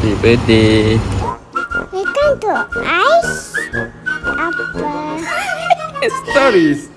Happy birthday. Ikan tu ais apa? Stories.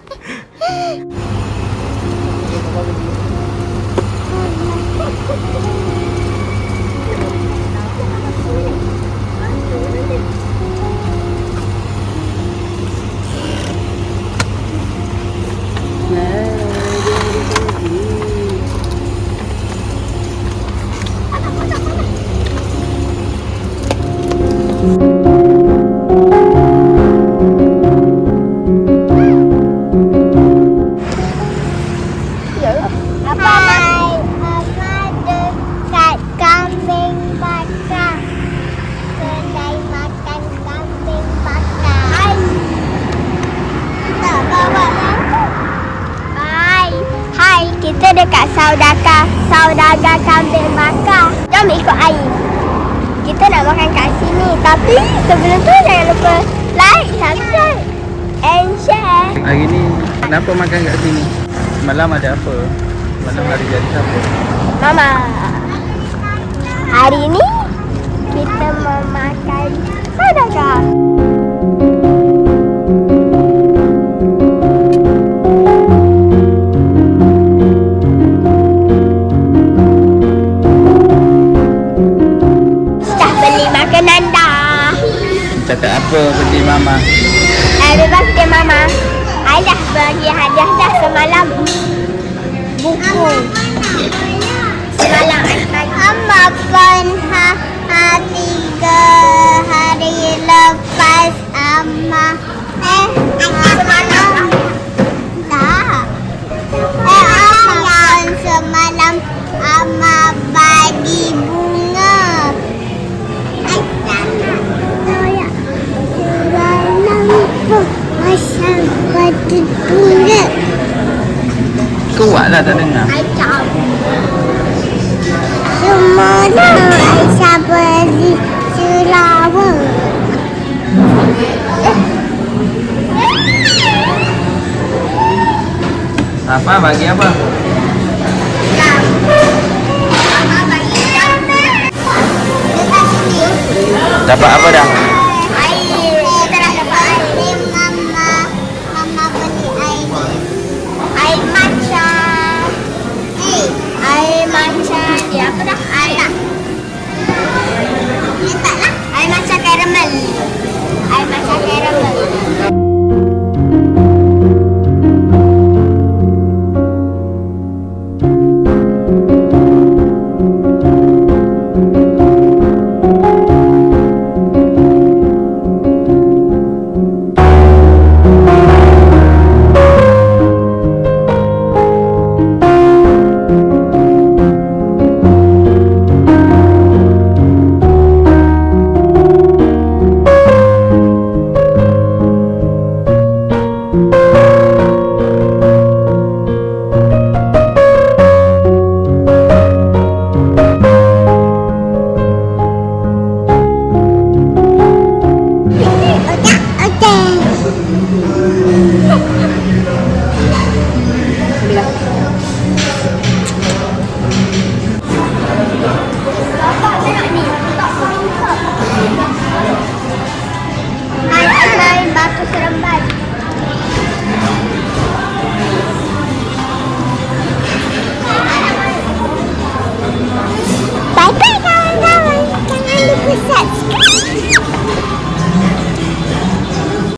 Kita dekat saudagar kambing bakar. Jom ikut air. Kita nak makan kat sini. Tapi sebelum tu jangan lupa like, subscribe and share. Hari ni kenapa makan kat sini? Malam ada apa? Malam hari jadi siapa? Mama. Hari ni kita mau makan saudagar. Makanan dah. Cakap apa birthday mama? Happy birthday mama. I dah bagi hadiah dah semalam. Buku. Semalam I bagi. Mama pun 3 hari lepas Amma. Semalam. Tak. Amma pun semalam Amma bagi bunga. Kuatlah tak dengar. Semalam Aisyah beli sulawa. Apa bagi apa? Dapat apa dah?